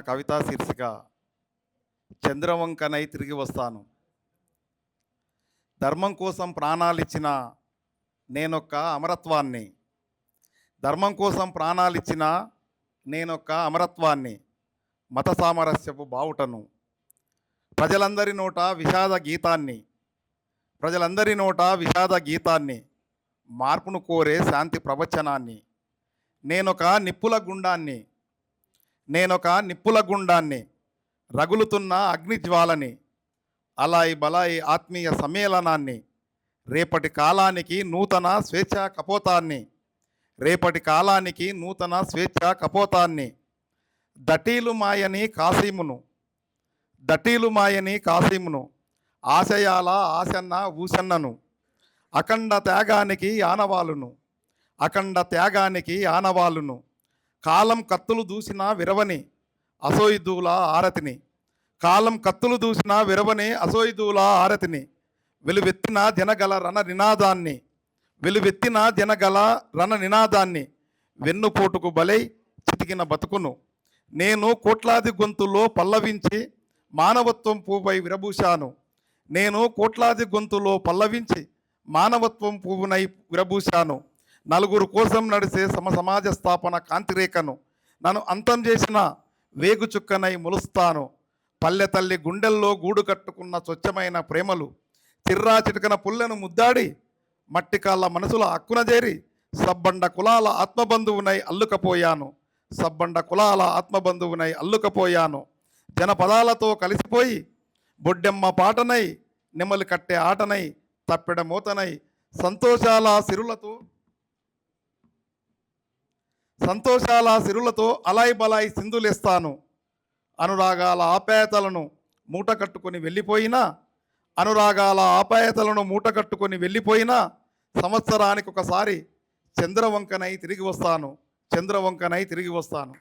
కవితా శీర్షిక చంద్రవంకనై తిరిగి వస్తాను. ధర్మం కోసం ప్రాణాలిచ్చిన నేనొక్క అమరత్వాన్ని, ధర్మం కోసం ప్రాణాలిచ్చిన నేనొక్క అమరత్వాన్ని, మత సామరస్యపు బావుటను, ప్రజలందరి నోట విషాద గీతాన్ని, ప్రజలందరి నోట విషాద గీతాన్ని, మార్పును కోరే శాంతి ప్రవచనాన్ని, నేనొక నిప్పుల గుండాన్ని, నేనొక నిప్పుల గుండాన్ని, రగులుతున్న అగ్నిజ్వాలని, అలాయి బలాయి ఆత్మీయ సమ్మేళనాన్ని, రేపటి కాలానికి నూతన స్వేచ్ఛా కపోతాన్ని, రేపటి కాలానికి నూతన స్వేచ్ఛా కపోతాన్ని, దటీలు మాయని కాసీమును, దటీలు మాయని కాసీమును, ఆశయాల ఆసన్న ఊసన్నను, అఖండ త్యాగానికి ఆనవాలును, అఖండ త్యాగానికి ఆనవాలును, కాలం కత్తులు దూసిన విరవని అసోయిదూల ఆరతిని, కాలం కత్తులు దూసిన విరవని అసోయిదూల ఆరతిని, వెలువెత్తిన జనగల రణ నినాదాన్ని, వెలువెత్తిన జనగల రణ నినాదాన్ని, వెన్నుపోటుకు బలై చితికిన బతుకును నేను కోట్లాది గొంతుల్లో పల్లవించి మానవత్వం పువ్వై విరబూశాను, నేను కోట్లాది గొంతులో పల్లవించి మానవత్వం పువ్వునై విరబూశాను, నలుగురు కోసం నడిసే సమాజ స్థాపన కాంతిరేఖను నన్ను అంతం చేసిన వేగు చుక్కనై ములుస్తాను, పల్లె తల్లి గుండెల్లో గూడు కట్టుకున్న స్వచ్ఛమైన ప్రేమలు చిర్రా చిటకన పుల్లెను ముద్దాడి మట్టి కాళ్ళ మనసుల హక్కున చేరి సబ్బండ కులాల ఆత్మబంధువునై అల్లుకపోయాను, సబ్బండ కులాల ఆత్మబంధువునై అల్లుకపోయాను, జనపదాలతో కలిసిపోయి బొడ్డెమ్మ పాటనై నెమలి కట్టే ఆటనై తప్పెడ మూతనై సంతోషాల సిరులతో అలాయి బలాయి సింధులేస్తాను, అనురాగాల ఆప్యాయతలను మూట కట్టుకొని వెళ్ళిపోయినా, అనురాగాల ఆప్యాయతలను మూట కట్టుకొని వెళ్ళిపోయినా సంవత్సరానికి ఒకసారి చంద్రవంకనై తిరిగి వస్తాను, చంద్రవంకనై తిరిగి వస్తాను.